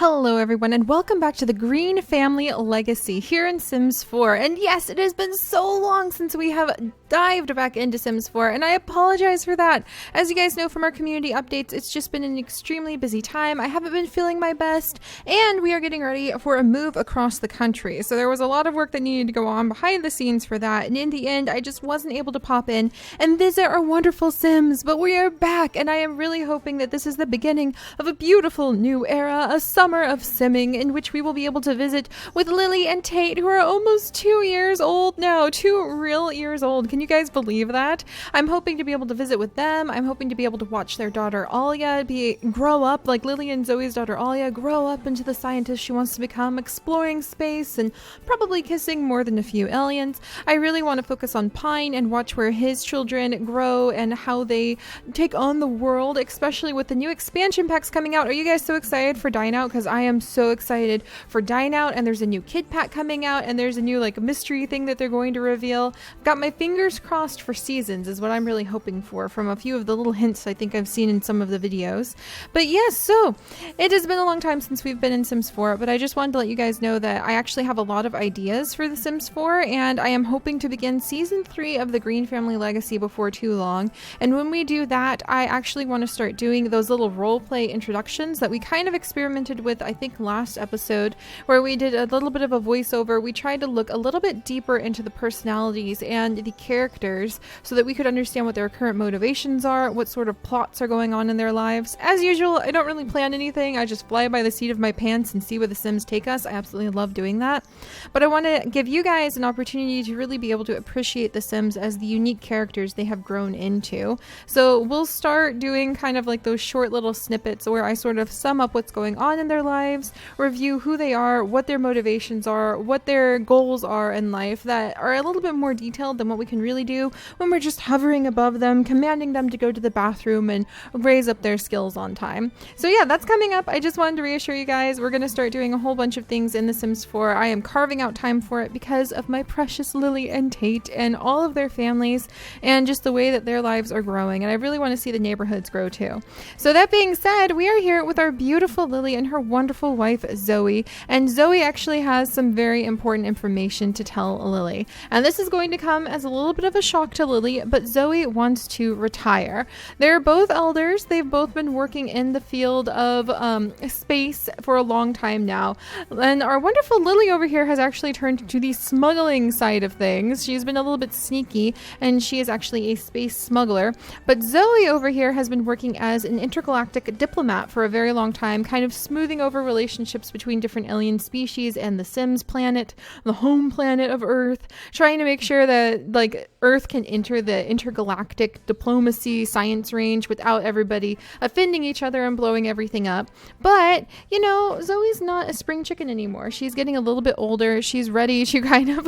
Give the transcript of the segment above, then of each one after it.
Hello everyone and welcome back to the Greene Family Legacy here in Sims 4. And yes, it has been so long since we have dived back into Sims 4 and I apologize for that. As you guys know from our community updates, it's just been an extremely busy time. I haven't been feeling my best and we are getting ready for a move across the country. So there was a lot of work that needed to go on behind the scenes for that, and in the end I just wasn't able to pop in and visit our wonderful Sims, but we are back and I am really hoping that this is the beginning of a beautiful new era, a summer of simming in which we will be able to visit with Lily and Tate, who are almost 2 years old now. 2 real years old. Can you guys believe that? I'm hoping to be able to visit with them. I'm hoping to be able to watch their daughter Alya grow up, like Lily and Zoe's daughter Alya, grow up into the scientist she wants to become, exploring space and probably kissing more than a few aliens. I really want to focus on Pine and watch where his children grow and how they take on the world, especially with the new expansion packs coming out. Are you guys so excited for Dine Out? Because I am so excited for Dine Out, and there's a new kid pack coming out, and there's a new like mystery thing that they're going to reveal. I've got my fingers crossed for seasons is what I'm really hoping for from a few of the little hints I think I've seen in some of the videos. But yes, so it has been a long time since we've been in Sims 4, but I just wanted to let you guys know that I actually have a lot of ideas for the Sims 4, and I am hoping to begin season 3 of the Greene Family Legacy before too long. And when we do that, I actually want to start doing those little roleplay introductions that we kind of experimented with, I think, last episode, where we did a little bit of a voiceover. We tried to look a little bit deeper into the personalities and the characters so that we could understand what their current motivations are, what sort of plots are going on in their lives. As usual, I don't really plan anything. I just fly by the seat of my pants and see where the Sims take us. I absolutely love doing that. But I want to give you guys an opportunity to really be able to appreciate the Sims as the unique characters they have grown into. So we'll start doing kind of like those short little snippets where I sort of sum up what's going on in their lives, review who they are, what their motivations are, what their goals are in life that are a little bit more detailed than what we can really do when we're just hovering above them, commanding them to go to the bathroom and raise up their skills on time. So yeah, that's coming up. I just wanted to reassure you guys we're going to start doing a whole bunch of things in The Sims 4. I am carving out time for it because of my precious Lily and Tate and all of their families and just the way that their lives are growing, and I really want to see the neighborhoods grow too. So that being said, we are here with our beautiful Lily and her wonderful wife Zoe, and Zoe actually has some very important information to tell Lily, and this is going to come as a little bit of a shock to Lily, but Zoe wants to retire. They're both elders. They've both been working in the field of space for a long time now, and our wonderful Lily over here has actually turned to the smuggling side of things. She's been a little bit sneaky and she is actually a space smuggler, but Zoe over here has been working as an intergalactic diplomat for a very long time, kind of smoothing over relationships between different alien species and the Sims planet, the home planet of Earth, trying to make sure that like Earth can enter the intergalactic diplomacy science range without everybody offending each other and blowing everything up. But you know, Zoe's not a spring chicken anymore. She's getting a little bit older. She's ready to kind of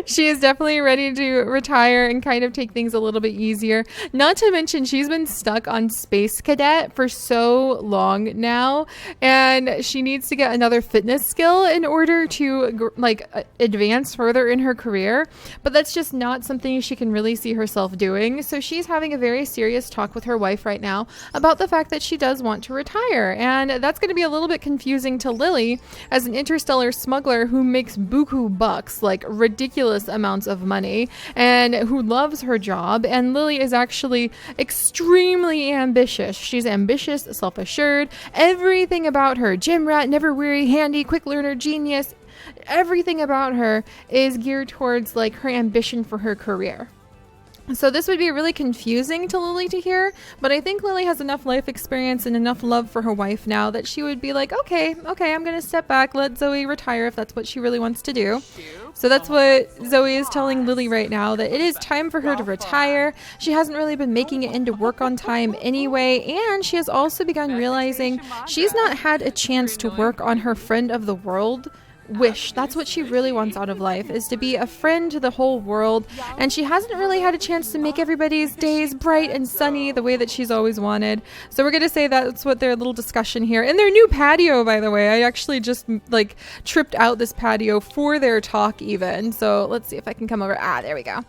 she is definitely ready to retire and kind of take things a little bit easier. Not to mention she's been stuck on Space Cadet for so long now, and she needs to get another fitness skill in order to advance further in her career, but that's just not something she can really see herself doing. So she's having a very serious talk with her wife right now about the fact that she does want to retire, and that's going to be a little bit confusing to Lily as an interstellar smuggler who makes buku bucks, like ridiculous amounts of money, and who loves her job. And Lily is actually extremely ambitious. She's ambitious, self-assured, everything about her, gym rat, never weary, handy, quick learner, genius, everything about her is geared towards like her ambition for her career. So this would be really confusing to Lily to hear, but I think Lily has enough life experience and enough love for her wife now that she would be like, okay, I'm going to step back, let Zoe retire if that's what she really wants to do. So that's what Zoe is telling Lily right now, that it is time for her to retire. She hasn't really been making it into work on time anyway, and she has also begun realizing she's not had a chance to work on her friend of the world wish. That's what she really wants out of life, is to be a friend to the whole world, and she hasn't really had a chance to make everybody's days bright and sunny the way that she's always wanted. So we're gonna say that's what their little discussion here, and their new patio, by the way, I actually just like tripped out this patio for their talk even. So let's see if I can come over. There we go.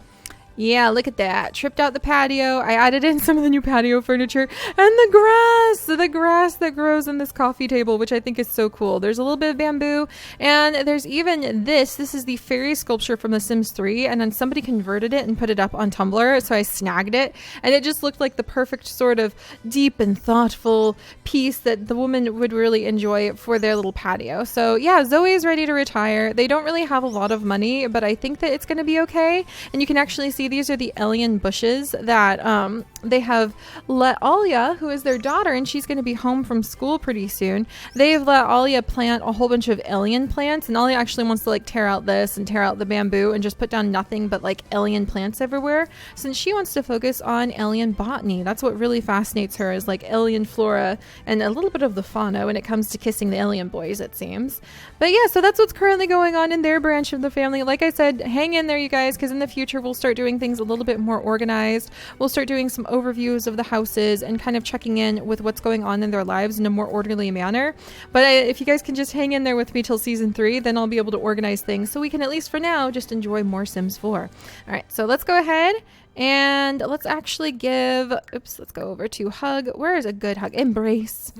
Yeah, look at that. Tripped out the patio. I added in some of the new patio furniture and the grass that grows in this coffee table, which I think is so cool. There's a little bit of bamboo, and there's even this. This is the fairy sculpture from The Sims 3, and then somebody converted it and put it up on Tumblr, so I snagged it, and it just looked like the perfect sort of deep and thoughtful piece that the woman would really enjoy for their little patio. So yeah, Zoe's ready to retire. They don't really have a lot of money, but I think that it's going to be okay, and you can actually see these are the alien bushes that they have let Alya, who is their daughter, and she's going to be home from school pretty soon. They've let Alya plant a whole bunch of alien plants, and Alya actually wants to like tear out this and tear out the bamboo and just put down nothing but like alien plants everywhere, since she wants to focus on alien botany. That's what really fascinates her, is like alien flora and a little bit of the fauna when it comes to kissing the alien boys, it seems. But yeah, so that's what's currently going on in their branch of the family. Like I said, hang in there, you guys, because in the future we'll start doing things a little bit more organized. We'll start doing some overviews of the houses and kind of checking in with what's going on in their lives in a more orderly manner. But if you guys can just hang in there with me till season 3, then I'll be able to organize things so we can, at least for now, just enjoy more Sims 4. All right, so let's go ahead and let's actually give, let's go over to hug. Where is a good hug? Embrace.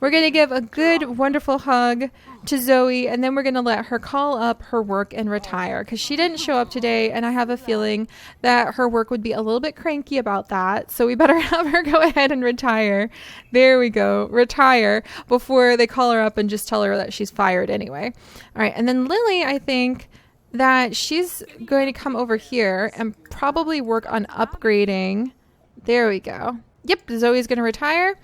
We're going to give a good, wonderful hug to Zoe, and then we're going to let her call up her work and retire, because she didn't show up today, and I have a feeling that her work would be a little bit cranky about that. So we better have her go ahead and retire. There we go. Retire before they call her up and just tell her that she's fired anyway. All right. And then Lily, I think that she's going to come over here and probably work on upgrading. There we go. Yep, Zoe's going to retire,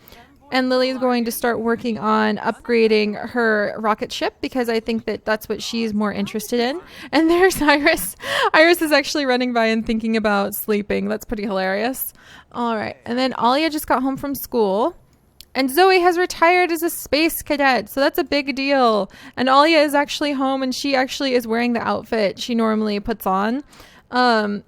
and Lily's going to start working on upgrading her rocket ship, because I think that that's what she's more interested in. And there's Iris. Iris is actually running by and thinking about sleeping. That's pretty hilarious. All right, and then Alya just got home from school. And Zoe has retired as a space cadet, so that's a big deal. And Alya is actually home, and she actually is wearing the outfit she normally puts on,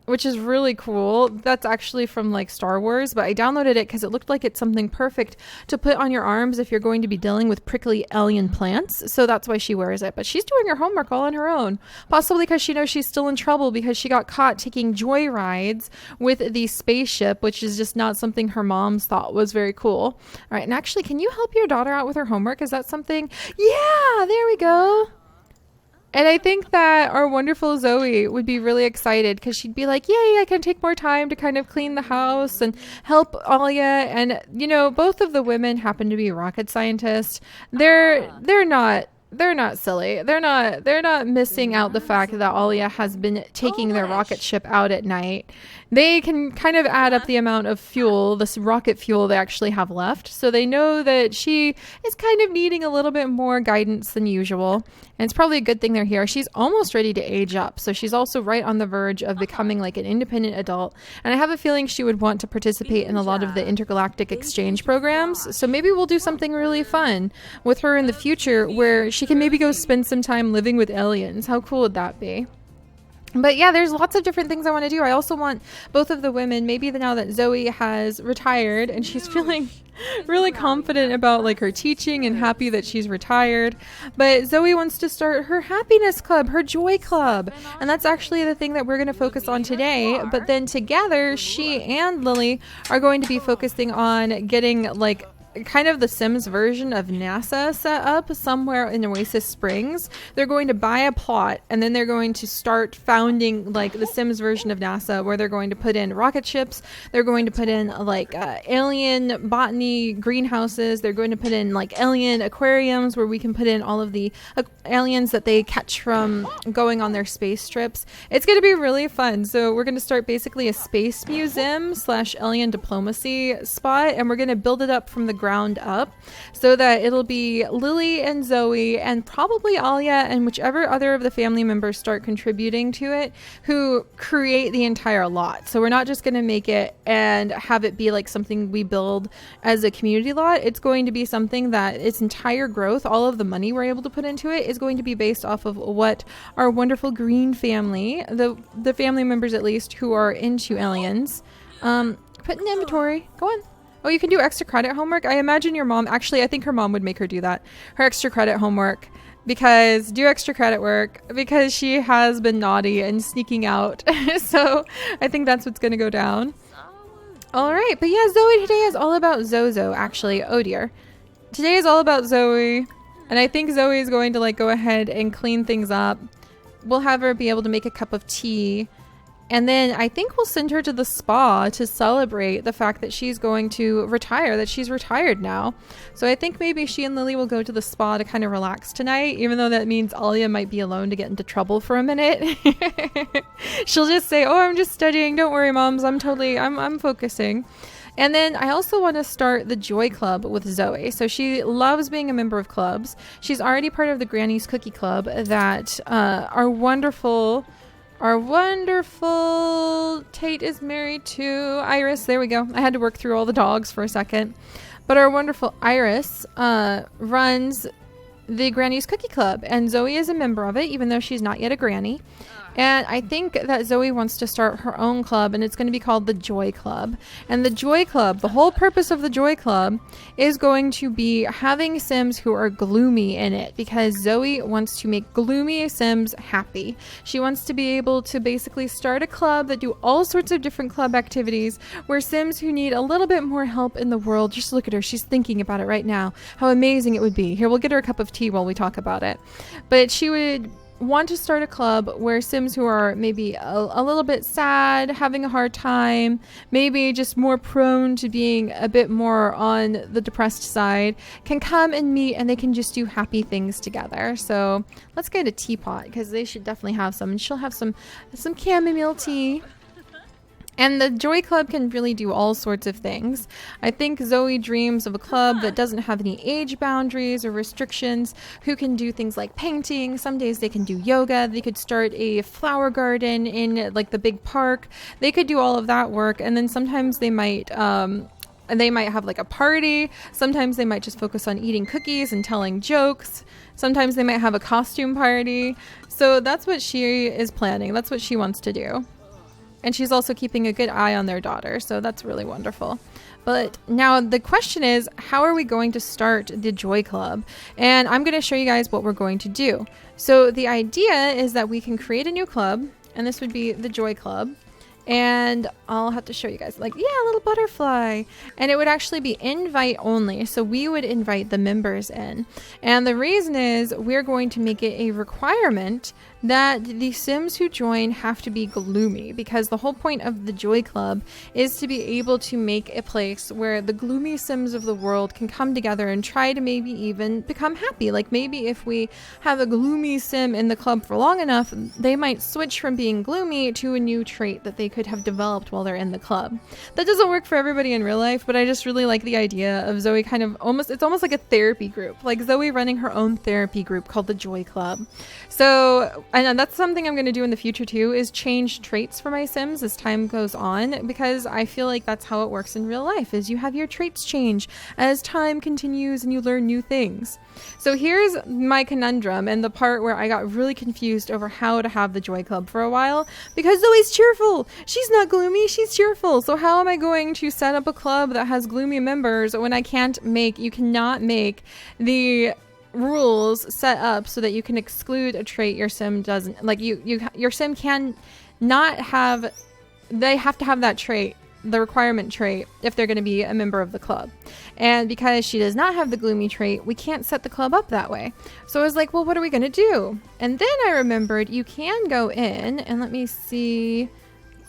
which is really cool. That's actually from like Star Wars, but I downloaded it because it looked like it's something perfect to put on your arms if you're going to be dealing with prickly alien plants. So that's why she wears it. But she's doing her homework all on her own, possibly because she knows she's still in trouble because she got caught taking joy rides with the spaceship, which is just not something her moms thought was very cool. All right, and actually, can you help your daughter out with her homework? Is that something? Yeah, there we go. And I think that our wonderful Zoe would be really excited, because she'd be like, yay, I can take more time to kind of clean the house and help Alya. And, you know, both of the women happen to be rocket scientists. They're not silly. They're not missing out the fact that Alya has been taking their rocket ship out at night. They can kind of add up the amount of fuel, this rocket fuel they actually have left. So they know that she is kind of needing a little bit more guidance than usual. And it's probably a good thing they're here. She's almost ready to age up. So she's also right on the verge of becoming like an independent adult. And I have a feeling she would want to participate in a lot of the intergalactic exchange programs. So maybe we'll do something really fun with her in the future where she can maybe go spend some time living with aliens. How cool would that be? But yeah, there's lots of different things I want to do. I also want both of the women, maybe now that Zoe has retired and she's feeling really confident about like her teaching and happy that she's retired. But Zoe wants to start her happiness club, her joy club. And that's actually the thing that we're going to focus on today. But then together, she and Lily are going to be focusing on getting like kind of the Sims version of NASA set up somewhere in Oasis Springs. They're going to buy a plot, and then they're going to start founding like the Sims version of NASA, where they're going to put in rocket ships. They're going to put in like alien botany greenhouses. They're going to put in like alien aquariums where we can put in all of the aliens that they catch from going on their space trips. It's going to be really fun. So we're going to start basically a space museum / alien diplomacy spot, and we're going to build it up from the ground up so that it'll be Lily and Zoe and probably Alya and whichever other of the family members start contributing to it who create the entire lot. So we're not just going to make it and have it be like something we build as a community lot. It's going to be something that its entire growth, all of the money we're able to put into it, is going to be based off of what our wonderful Greene family, the family members at least who are into aliens, put in the inventory. Go on. Oh, you can do extra credit homework? I imagine your mom, actually, I think her mom would make her do that. Her extra credit homework because do extra credit work because she has been naughty and sneaking out. So I think that's what's going to go down. All right. But yeah, Zoe today is all about Zozo, actually. Oh dear. Today is all about Zoe. And I think Zoe is going to like go ahead and clean things up. We'll have her be able to make a cup of tea. And then I think we'll send her to the spa to celebrate the fact that she's going to retire, that she's retired now. So I think maybe she and Lily will go to the spa to kind of relax tonight, even though that means Alya might be alone to get into trouble for a minute. She'll just say, oh, I'm just studying. Don't worry, moms. I'm focusing. And then I also want to start the Joy Club with Zoe. So she loves being a member of clubs. She's already part of the Granny's Cookie Club that our wonderful Tate is married to Iris. There we go. I had to work through all the dogs for a second. But our wonderful Iris runs the Granny's Cookie Club. And Zoe is a member of it, even though she's not yet a granny. And I think that Zoe wants to start her own club, and it's going to be called the Joy Club. And the Joy Club, the whole purpose of the Joy Club is going to be having Sims who are gloomy in it, because Zoe wants to make gloomy Sims happy. She wants to be able to basically start a club that do all sorts of different club activities where Sims who need a little bit more help in the world, just look at her, she's thinking about it right now, how amazing it would be. Here, we'll get her a cup of tea while we talk about it. But she would want to start a club where Sims who are maybe a little bit sad, having a hard time, maybe just more prone to being a bit more on the depressed side, can come and meet and they can just do happy things together. So let's get a teapot because they should definitely have some. And she'll have some chamomile tea. And the Joy Club can really do all sorts of things. I think Zoe dreams of a club that doesn't have any age boundaries or restrictions, who can do things like painting. Some days they can do yoga. They could start a flower garden in like the big park. They could do all of that work. And then sometimes they might have like a party. Sometimes they might just focus on eating cookies and telling jokes. Sometimes they might have a costume party. So that's what she is planning. That's what she wants to do. And she's also keeping a good eye on their daughter. So that's really wonderful. But now the question is, how are we going to start the Joy Club? And I'm going to show you guys what we're going to do. So the idea is that we can create a new club. And this would be the Joy Club. And I'll have to show you guys, like, yeah, a little butterfly. And it would actually be invite only. So we would invite the members in. And the reason is we're going to make it a requirement that the Sims who join have to be gloomy, because the whole point of the Joy Club is to be able to make a place where the gloomy Sims of the world can come together and try to maybe even become happy. Like maybe if we have a gloomy Sim in the club for long enough, they might switch from being gloomy to a new trait that they could have developed while they're in the club. That doesn't work for everybody in real life, but I just really like the idea of Zoe kind of it's almost like a therapy group, like Zoe running her own therapy group called the Joy Club. So, and that's something I'm going to do in the future too, is change traits for my Sims as time goes on, because I feel like that's how it works in real life, is you have your traits change as time continues and you learn new things. So here's my conundrum and the part where I got really confused over how to have the Joy Club for a while, because Zoe's cheerful. She's not gloomy, she's cheerful. So how am I going to set up a club that has gloomy members when you cannot make the rules set up so that you can exclude a trait your Sim doesn't, like your Sim can not have, they have to have that trait, the requirement trait, if they're going to be a member of the club. And because she does not have the gloomy trait, we can't set the club up that way. So I was like, well, what are we going to do? And then I remembered you can go in and let me see.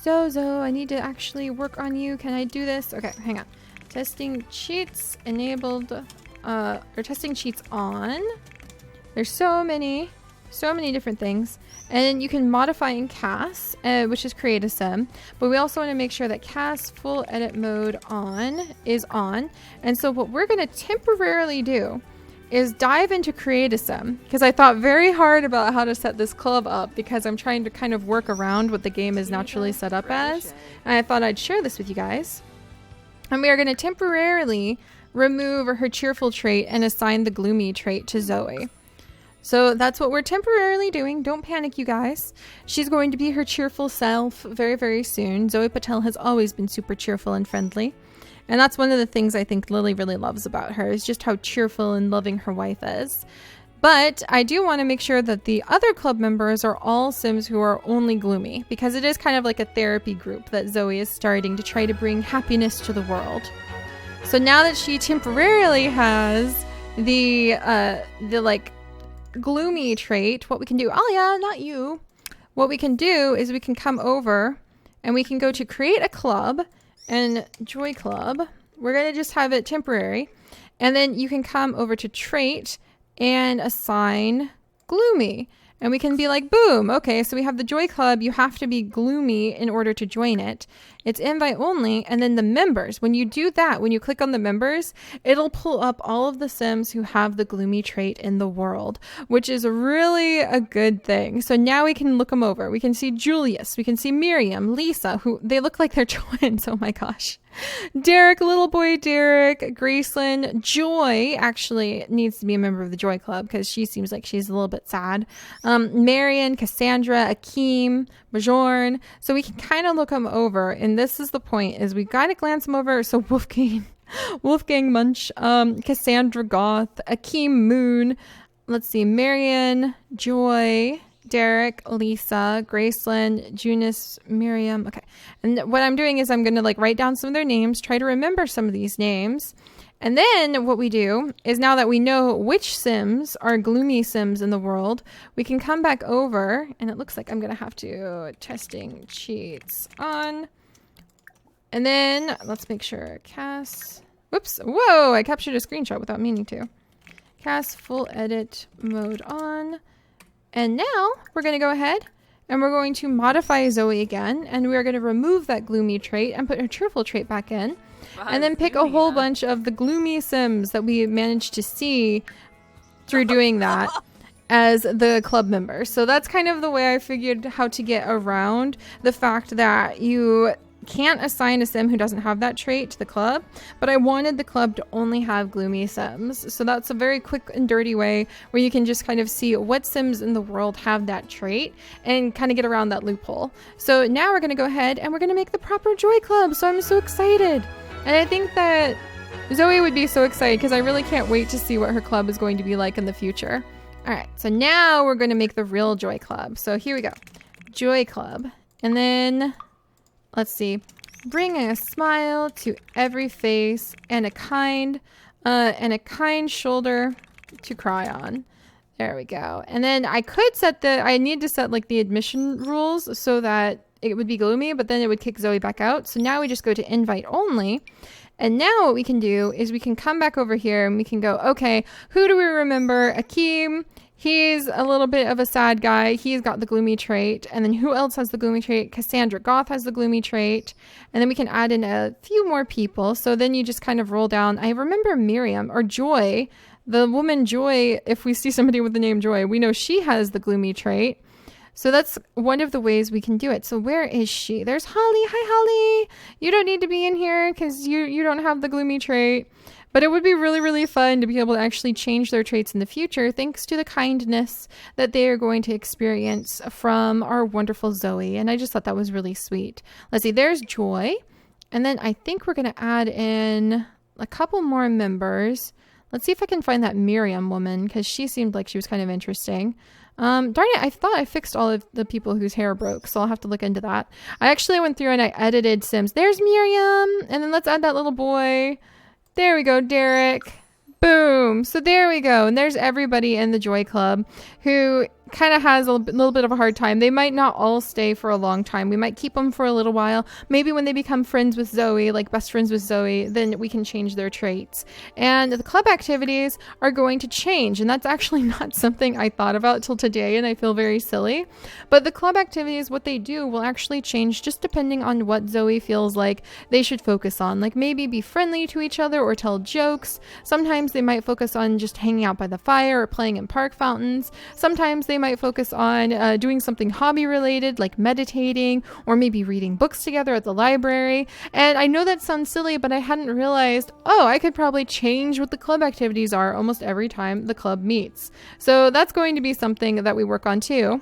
Zozo, I need to actually work on you. Can I do this? Okay, hang on. Testing cheats enabled, or testing cheats on. There's so many different things. And you can modify in CAS, which is create a sim. But we also want to make sure that CAS full edit mode is on. And so what we're going to temporarily do is dive into create a sim, because I thought very hard about how to set this club up, because I'm trying to kind of work around what the game is naturally set up as. And I thought I'd share this with you guys. And we are going to temporarily remove her cheerful trait and assign the gloomy trait to Zoe. So that's what we're temporarily doing. Don't panic, you guys. She's going to be her cheerful self very, very soon. Zoe Patel has always been super cheerful and friendly. And that's one of the things I think Lily really loves about her, is just how cheerful and loving her wife is. But I do want to make sure that the other club members are all Sims who are only gloomy, because it is kind of like a therapy group that Zoe is starting to try to bring happiness to the world. So now that she temporarily has the like gloomy trait, what we can do, Alya, not you. What we can do is we can come over and we can go to create a club and joy club. We're going to just have it temporary. And then you can come over to trait and assign gloomy. And we can be like, boom, okay, so we have the joy club. You have to be gloomy in order to join it. It's invite only. And then the members, when you do that, when you click on the members, it'll pull up all of the Sims who have the gloomy trait in the world, which is really a good thing. So now we can look them over. We can see Julius. We can see Miriam, Lisa, who they look like they're twins. Oh my gosh. Derek, little boy Derek, Graceland, Joy actually needs to be a member of the Joy Club because she seems like she's a little bit sad. Marion, Cassandra, Akeem, Bajorn. So we can kind of look them over, and this is the point: is we got to glance them over. So Wolfgang Munch, Cassandra Goth, Akeem Moon. Let's see, Marion, Joy, Derek, Lisa, Graceland, Junice, Miriam. Okay. And what I'm doing is I'm going to like write down some of their names, try to remember some of these names. And then what we do is, now that we know which Sims are gloomy Sims in the world, we can come back over, and it looks like I'm going to have to testing cheats on. And then let's make sure Cass, whoops, whoa, I captured a screenshot without meaning to. Cass full edit mode on. And now we're going to go ahead and we're going to modify Zoe again, and we're going to remove that gloomy trait and put her cheerful trait back in. And then pick a whole bunch of the gloomy Sims that we managed to see through doing that as the club members. So that's kind of the way I figured how to get around the fact that you can't assign a Sim who doesn't have that trait to the club, but I wanted the club to only have gloomy Sims. So that's a very quick and dirty way where you can just kind of see what Sims in the world have that trait and kind of get around that loophole. So now we're going to go ahead and we're going to make the proper Joy Club. So I'm so excited. And I think that Zoe would be so excited because I really can't wait to see what her club is going to be like in the future. All right, so now we're going to make the real Joy Club. So here we go. Joy Club. And then, let's see, bring a smile to every face and a kind shoulder to cry on. There we go. And then I could set I need to set like the admission rules so that it would be gloomy, but then it would kick Zoe back out. So now we just go to invite only. And now what we can do is we can come back over here and we can go, okay, who do we remember? Akeem, he's a little bit of a sad guy. He's got the gloomy trait. And then who else has the gloomy trait? Cassandra Goth has the gloomy trait. And then we can add in a few more people. So then you just kind of roll down. I remember Miriam or Joy, the woman Joy. If we see somebody with the name Joy, we know she has the gloomy trait. So that's one of the ways we can do it. So where is she? There's Holly. Hi, Holly. You don't need to be in here because you don't have the gloomy trait. But it would be really, really fun to be able to actually change their traits in the future thanks to the kindness that they are going to experience from our wonderful Zoe. And I just thought that was really sweet. Let's see. There's Joy. And then I think we're going to add in a couple more members. Let's see if I can find that Miriam woman because she seemed like she was kind of interesting. Darn it, I thought I fixed all of the people whose hair broke, so I'll have to look into that. I actually went through and I edited Sims. There's Miriam! And then let's add that little boy. There we go, Derek. Boom! So there we go. And there's everybody in the Joy Club who kind of has a little bit of a hard time. They might not all stay for a long time. We might keep them for a little while. Maybe when they become friends with Zoe, like best friends with Zoe, then we can change their traits. And the club activities are going to change. And that's actually not something I thought about till today, and I feel very silly. But the club activities, what they do will actually change just depending on what Zoe feels like they should focus on. Like maybe be friendly to each other or tell jokes. Sometimes they might focus on just hanging out by the fire or playing in park fountains. Sometimes they might focus on doing something hobby related like meditating or maybe reading books together at the library. And I know that sounds silly, but I hadn't realized, oh, I could probably change what the club activities are almost every time the club meets. So that's going to be something that we work on too.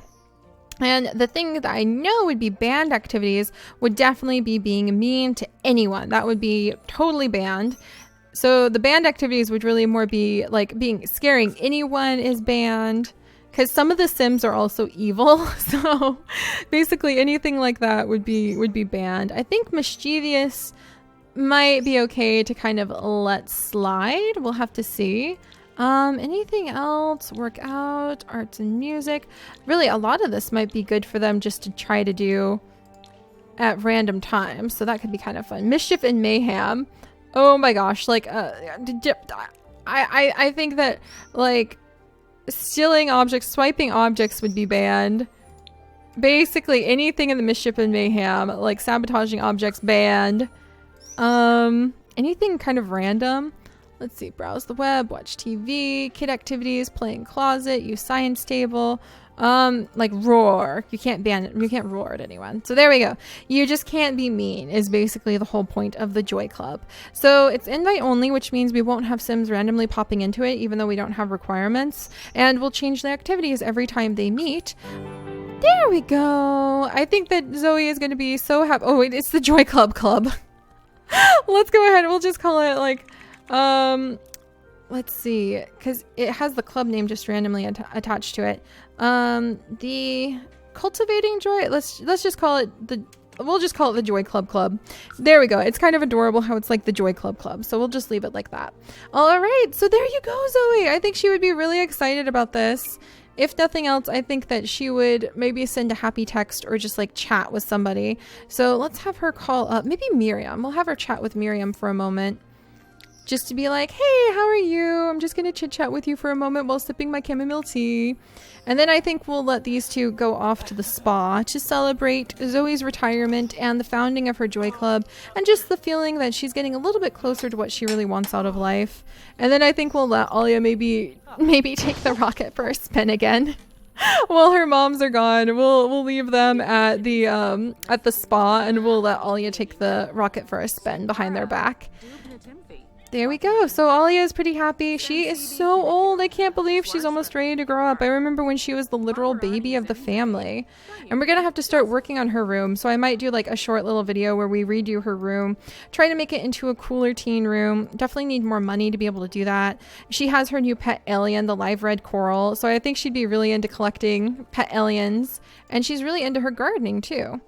And the thing that I know would be banned activities would definitely be being mean to anyone. That would be totally banned. So the banned activities would really more be like scaring anyone is banned, because some of the Sims are also evil. So basically anything like that would be banned. I think mischievous might be okay to kind of let slide. We'll have to see. Anything else? Workout, arts and music. Really, a lot of this might be good for them just to try to do at random times. So that could be kind of fun. Mischief and mayhem. Oh my gosh. Like, I think that, like, stealing objects, swiping objects would be banned. Basically, anything in the mischief and mayhem, like sabotaging objects, banned. Anything kind of random. Let's see, browse the web, watch TV, kid activities, play in closet, use science table, like roar. You can't ban it, you can't roar at anyone. So there we go. You just can't be mean is basically the whole point of the Joy Club. So it's invite only, which means we won't have Sims randomly popping into it, even though we don't have requirements. And we'll change the activities every time they meet. There we go. I think that Zoe is going to be so happy. Oh wait, it's the Joy Club Club. Let's go ahead. We'll just call it like, let's see, because it has the club name just randomly attached to it. The cultivating joy. Let's just call it we'll just call it the Joy Club Club. There we go. It's kind of adorable how it's like the Joy Club Club. So we'll just leave it like that. All right. So there you go, Zoe. I think she would be really excited about this. If nothing else, I think that she would maybe send a happy text or just like chat with somebody. So let's have her call up maybe Miriam. We'll have her chat with Miriam for a moment. Just to be like, hey, how are you? I'm just going to chit chat with you for a moment while sipping my chamomile tea. And then I think we'll let these two go off to the spa to celebrate Zoe's retirement and the founding of her Joy Club, and just the feeling that she's getting a little bit closer to what she really wants out of life. And then I think we'll let Alya maybe take the rocket for a spin again. While her moms are gone, we'll leave them at the spa, and we'll let Alya take the rocket for a spin behind their back. There we go. So Alya is pretty happy. She is so old. I can't believe she's almost ready to grow up. I remember when she was the literal baby of the family. And we're going to have to start working on her room. So I might do like a short little video where we redo her room, try to make it into a cooler teen room. Definitely need more money to be able to do that. She has her new pet alien, the live red coral. So I think she'd be really into collecting pet aliens. And she's really into her gardening too.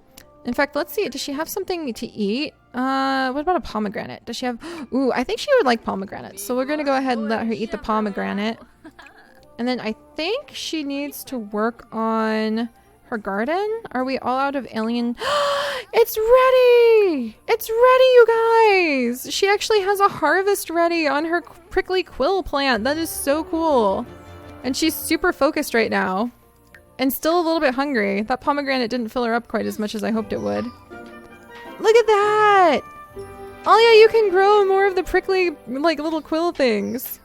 In fact, let's see. Does she have something to eat? What about a pomegranate? Does she have... Ooh, I think she would like pomegranates. So we're going to go ahead and let her eat the pomegranate. And then I think she needs to work on her garden. Are we all out of alien... It's ready! It's ready, you guys! She actually has a harvest ready on her prickly quill plant. That is so cool. And she's super focused right now. And still a little bit hungry. That pomegranate didn't fill her up quite as much as I hoped it would. Look at that! Alya, you can grow more of the prickly, like, little quill things.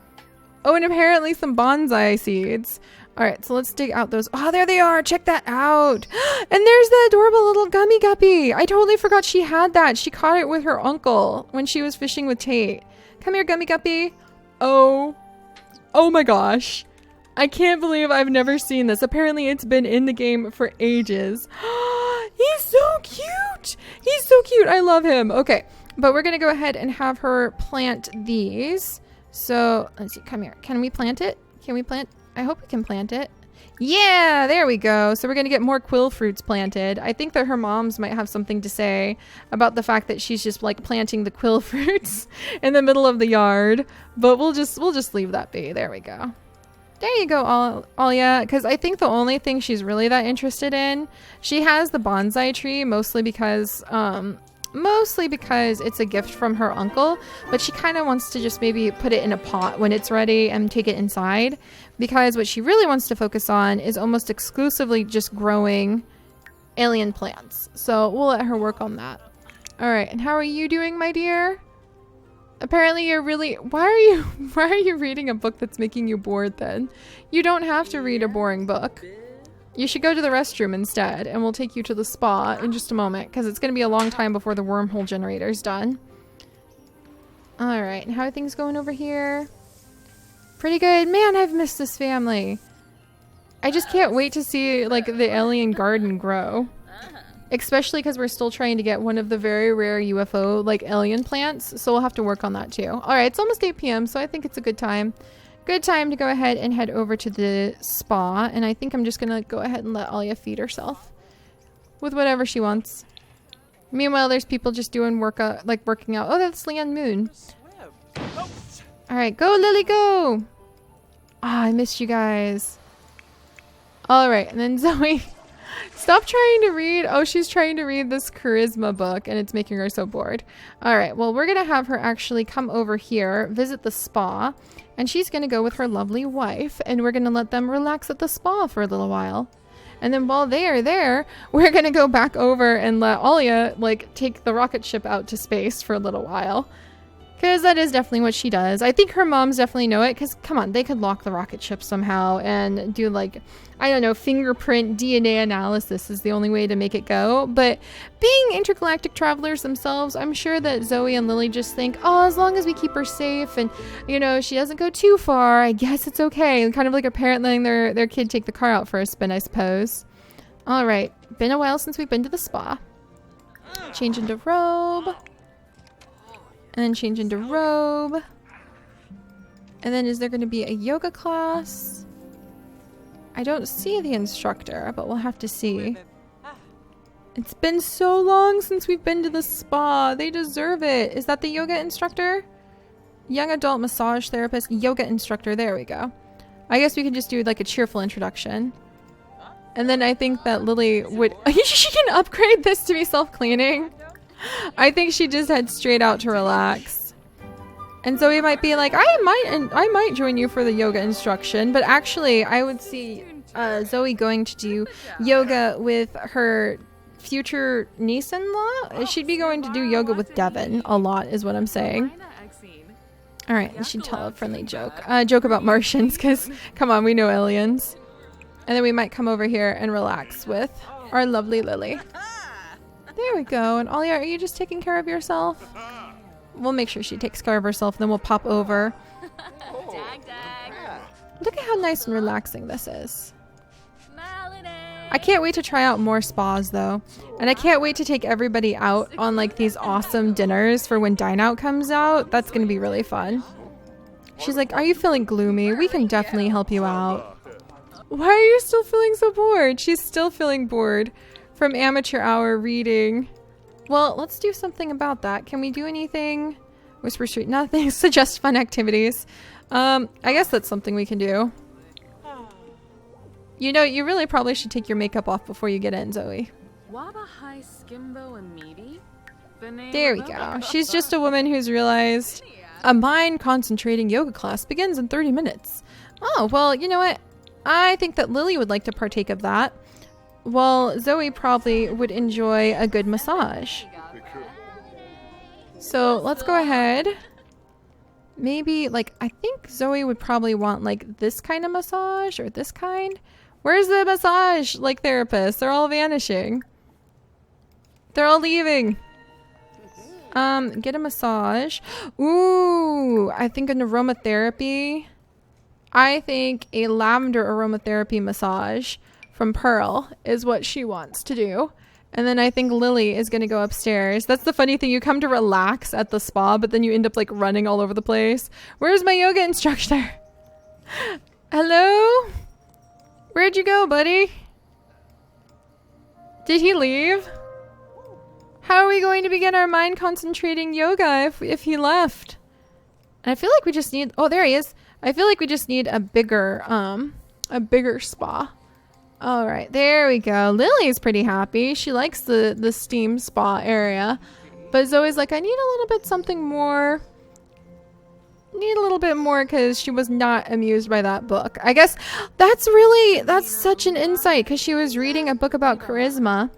Oh, and apparently some bonsai seeds. Alright, so let's dig out those. Oh, there they are! Check that out! And there's the adorable little gummy guppy! I totally forgot she had that. She caught it with her uncle when she was fishing with Tate. Come here, gummy guppy. Oh my gosh. I can't believe I've never seen this. Apparently it's been in the game for ages. He's so cute! He's so cute! I love him. Okay, but we're gonna go ahead and have her plant these. So, let's see, come here. Can we plant it? Can we plant? I hope we can plant it. Yeah, there we go. So we're gonna get more quill fruits planted. I think that her moms might have something to say about the fact that she's just like planting the quill fruits in the middle of the yard. But we'll just leave that be. There we go. There you go, Alya, because I think the only thing she's really that interested in, she has the bonsai tree mostly because it's a gift from her uncle, but she kind of wants to just maybe put it in a pot when it's ready and take it inside, because what she really wants to focus on is almost exclusively just growing alien plants. So we'll let her work on that. All right, and how are you doing, my dear? Apparently you're really... Why are you reading a book that's making you bored then? You don't have to read a boring book. You should go to the restroom instead, and we'll take you to the spa in just a moment, because it's going to be a long time before the wormhole generator's done. Alright, and how are things going over here? Pretty good. Man, I've missed this family. I just can't wait to see, like, the alien garden grow. especially because we're still trying to get one of the very rare UFO like alien plants, so we'll have to work on that too. All right, it's almost 8 p.m. so I think it's a good time to go ahead and head over to the spa, and I think I'm just gonna go ahead and let Alya feed herself with whatever she wants. Meanwhile, there's people just doing working out. Oh, that's Leanne Moon. All right, go Lily, go. Ah, I missed you guys. All right, and then Zoe, stop trying to read. Oh, she's trying to read this charisma book and it's making her so bored. All right, well, we're gonna have her actually come over here, visit the spa, and she's gonna go with her lovely wife, and we're gonna let them relax at the spa for a little while. And then while they are there, we're gonna go back over and let Alya like take the rocket ship out to space for a little while. Because that is definitely what she does. I think her moms definitely know it, because come on, they could lock the rocket ship somehow and do like, I don't know, fingerprint DNA analysis is the only way to make it go. But being intergalactic travelers themselves, I'm sure that Zoe and Lily just think, oh, as long as we keep her safe and, you know, she doesn't go too far, I guess it's okay. And kind of like a parent letting their kid take the car out for a spin, I suppose. All right, been a while since we've been to the spa. Change into robe. And then change into robe. And then is there going to be a yoga class? I don't see the instructor, but we'll have to see. It's been so long since we've been to the spa. They deserve it. Is that the yoga instructor? Young adult massage therapist, yoga instructor. There we go. I guess we can just do like a cheerful introduction. And then I think that Lily would... She can upgrade this to be self-cleaning. I think she just head straight out to relax. And Zoe might be like, I might join you for the yoga instruction, but actually I would see Zoe going to do yoga with her future niece-in-law. She'd be going to do yoga with Devin a lot is what I'm saying. All right, we should tell a friendly joke. Joke about Martians, because come on, we know aliens. And then we might come over here and relax with our lovely Lily. There we go. And Alya, are you just taking care of yourself? We'll make sure she takes care of herself, then we'll pop over. Look at how nice and relaxing this is. I can't wait to try out more spas though. And I can't wait to take everybody out on like these awesome dinners for when Dine Out comes out. That's going to be really fun. She's like, are you feeling gloomy? We can definitely help you out. Why are you still feeling so bored? She's still feeling bored from amateur hour reading. Well, let's do something about that. Can we do anything? Whisper Street, nothing. Suggest fun activities. I guess that's something we can do. You know, you really probably should take your makeup off before you get in, Zoe. There we go. She's just a woman who's realized a mind concentrating yoga class begins in 30 minutes. Oh, well, you know what? I think that Lily would like to partake of that. Well, Zoe probably would enjoy a good massage. So let's go ahead. Maybe, like, I think Zoe would probably want, like, this kind of massage or this kind. Where's the massage, like, therapist? They're all vanishing. They're all leaving. Get a massage. Ooh, I think an aromatherapy. I think a lavender aromatherapy massage from Pearl is what she wants to do. And then I think Lily is going to go upstairs. That's the funny thing. You come to relax at the spa, but then you end up like running all over the place. Where's my yoga instructor? Hello? Where'd you go, buddy? Did he leave? How are we going to begin our mind concentrating yoga if he left? And I feel like we just need... Oh, there he is. I feel like we just need a bigger spa. All right, there we go. Lily's pretty happy. She likes the steam spa area. But Zoe's like, I need a little bit something more. Need a little bit more because she was not amused by that book. I guess that's such an insight because she was reading a book about charisma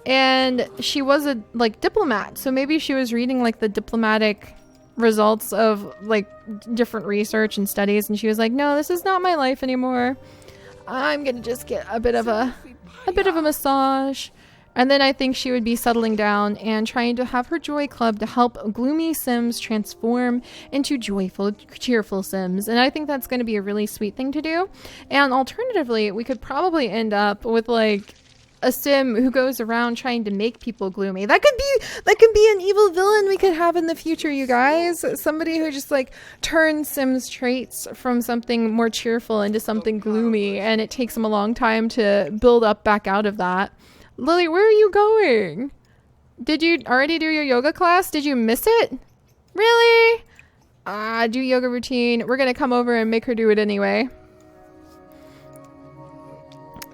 and she was a like diplomat. So maybe she was reading like the diplomatic results of like different research and studies and she was like, no, this is not my life anymore. I'm gonna just get a bit of a massage. And then I think she would be settling down and trying to have her joy club to help gloomy Sims transform into joyful, cheerful Sims. And I think that's going to be a really sweet thing to do. And alternatively, we could probably end up with like a sim who goes around trying to make people gloomy. That could be an evil villain we could have in the future, you guys. Somebody who just like turns Sims traits from something more cheerful into something gloomy, and it takes them a long time to build up back out of that. Lily, where are you going? Did you already do your yoga class? Did you miss it? Really? Do yoga routine. We're gonna come over and make her do it anyway.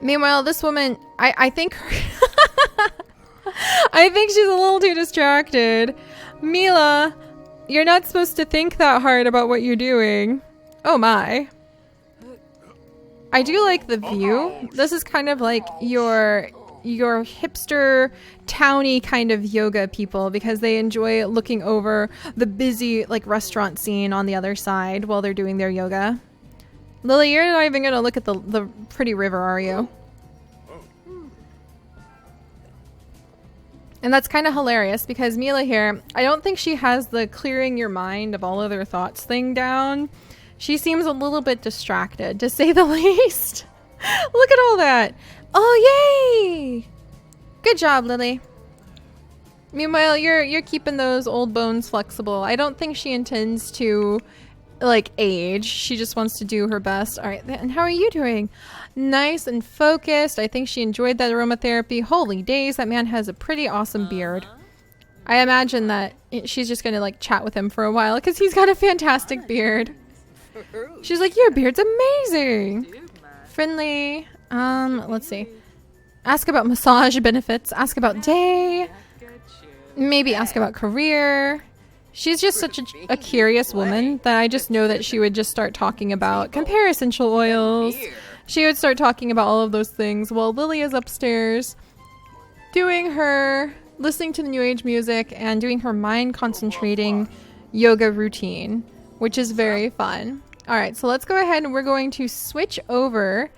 Meanwhile, this woman, I think I think she's a little too distracted. Mila, you're not supposed to think that hard about what you're doing. Oh my. I do like the view. This is kind of like your hipster towny kind of yoga people, because they enjoy looking over the busy like restaurant scene on the other side while they're doing their yoga. Lily, you're not even gonna look at the pretty river, are you? And that's kind of hilarious because Mila here, I don't think she has the clearing your mind of all other thoughts thing down. She seems a little bit distracted, to say the least. Look at all that. Oh, yay! Good job, Lily. Meanwhile, you're keeping those old bones flexible. I don't think she intends to, like, age. She just wants to do her best. All right, and how are you doing? Nice and focused. I think she enjoyed that aromatherapy. Holy days, that man has a pretty awesome beard. I imagine that she's just gonna, like, chat with him for a while because he's got a fantastic beard. She's like, your beard's amazing. Friendly. Let's see. Ask about massage benefits. Ask about day. Maybe ask about career. She's just such a curious woman that I just know that she would just start talking about compare essential oils. She would start talking about all of those things while Lily is upstairs listening to the new age music and doing her mind concentrating yoga routine, which is very fun. All right, so let's go ahead and we're going to switch over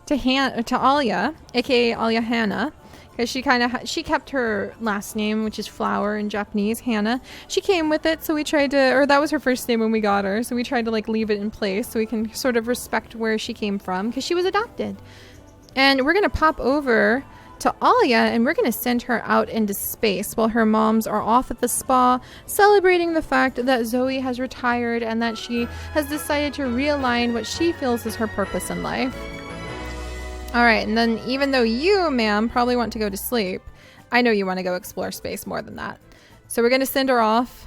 to Alya, aka Alya Hannah, because she kept her last name, which is flower in Japanese, Hannah. She came with it, so we tried to, or that was her first name when we got her, so we tried to like leave it in place so we can sort of respect where she came from, because she was adopted. And we're gonna pop over to Alya and we're gonna send her out into space while her moms are off at the spa celebrating the fact that Zoe has retired and that she has decided to realign what she feels is her purpose in life. All right, and then even though you, ma'am, probably want to go to sleep, I know you want to go explore space more than that. So we're going to send her off.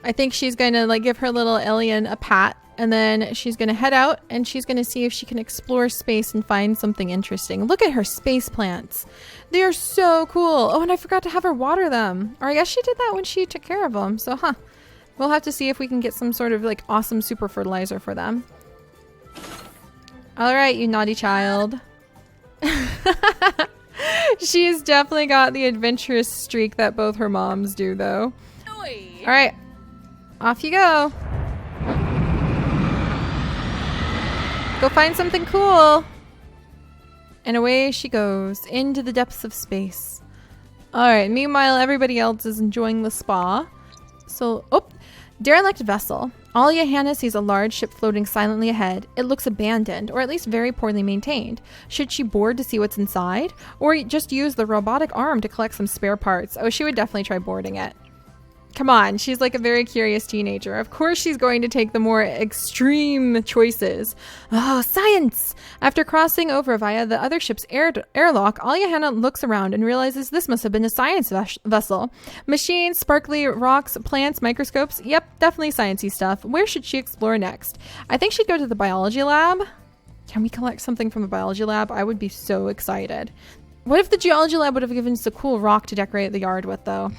I think she's going to like give her little alien a pat, and then she's going to head out and she's going to see if she can explore space and find something interesting. Look at her space plants. They are so cool. Oh, and I forgot to have her water them. Or I guess she did that when she took care of them. So, we'll have to see if we can get some sort of like awesome super fertilizer for them. All right, you naughty child. She's definitely got the adventurous streak that both her moms do, though. All right, off you go. Go find something cool. And away she goes into the depths of space. All right, meanwhile, everybody else is enjoying the spa. So, derelict vessel. Alya Hannah sees a large ship floating silently ahead. It looks abandoned, or at least very poorly maintained. Should she board to see what's inside? Or just use the robotic arm to collect some spare parts? Oh, she would definitely try boarding it. Come on, she's like a very curious teenager. Of course she's going to take the more extreme choices. Oh, science! After crossing over via the other ship's airlock, Alya Hannah looks around and realizes this must have been a science vessel. Machines, sparkly rocks, plants, microscopes. Yep, definitely sciencey stuff. Where should she explore next? I think she'd go to the biology lab. Can we collect something from the biology lab? I would be so excited. What if the geology lab would have given us a cool rock to decorate the yard with, though?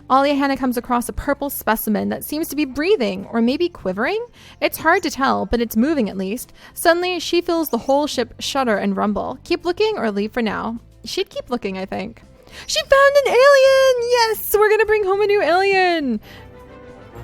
Alya Hannah comes across a purple specimen that seems to be breathing, or maybe quivering? It's hard to tell, but it's moving at least. Suddenly, she feels the whole ship shudder and rumble. Keep looking or leave for now? She'd keep looking, I think. She found an alien! Yes! We're gonna bring home a new alien!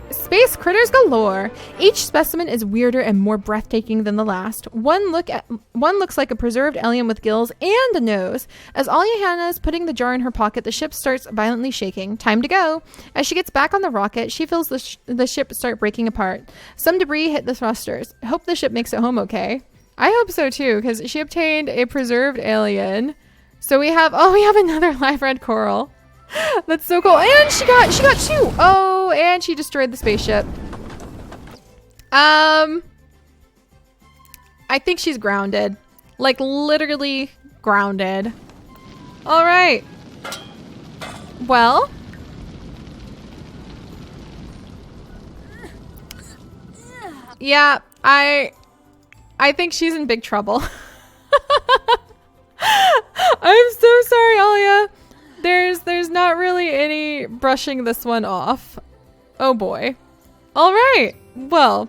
Space critters galore. Each specimen is weirder and more breathtaking than the last. One looks like a preserved alien with gills and a nose. As Alya Hannah is putting the jar in her pocket, the ship starts violently shaking. Time to go. As she gets back on the rocket, she feels the ship start breaking apart. Some debris hit the thrusters. Hope the ship makes it home okay. I hope so too, because she obtained a preserved alien. So we have, oh, we have another live red coral. That's so cool. And she got 2. Oh, and she destroyed the spaceship. I think she's grounded. Like literally grounded. All right. Well. Yeah, I think she's in big trouble. I'm so sorry, Alya. There's not really any brushing this one off. Oh boy. All right. Well,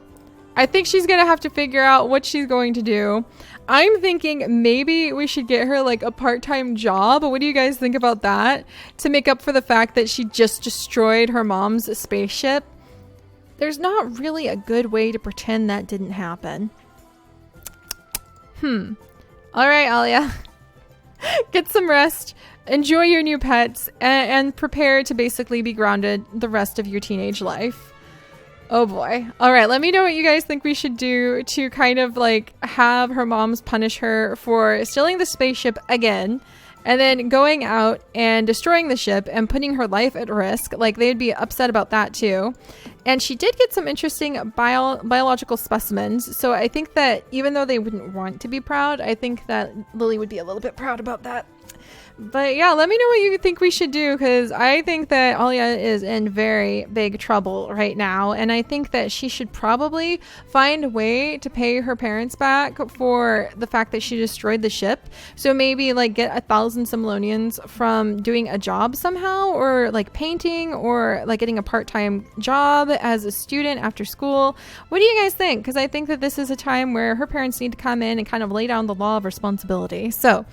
I think she's gonna have to figure out what she's going to do. I'm thinking maybe we should get her like a part-time job. What do you guys think about that? To make up for the fact that she just destroyed her mom's spaceship. There's not really a good way to pretend that didn't happen. All right, Alya. Get some rest. Enjoy your new pets and prepare to basically be grounded the rest of your teenage life. Oh boy. All right, let me know what you guys think we should do to kind of like have her moms punish her for stealing the spaceship again and then going out and destroying the ship and putting her life at risk. Like they'd be upset about that too. And she did get some interesting biological specimens. So I think that even though they wouldn't want to be proud, I think that Lily would be a little bit proud about that. But yeah, let me know what you think we should do, because I think that Alya is in very big trouble right now, and I think that she should probably find a way to pay her parents back for the fact that she destroyed the ship. So maybe like get 1,000 simoleons from doing a job somehow, or like painting, or like getting a part-time job as a student after school. What do you guys think? Because I think that this is a time where her parents need to come in and kind of lay down the law of responsibility. So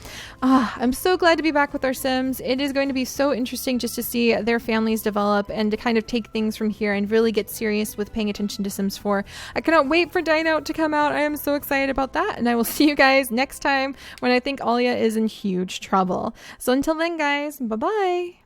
I'm so glad to be back with our Sims. It is going to be so interesting just to see their families develop and to kind of take things from here and really get serious with paying attention to Sims 4. I cannot wait for Dine Out to come out. I am so excited about that, and I will see you guys next time when I think Alya is in huge trouble. So until then, guys, bye-bye.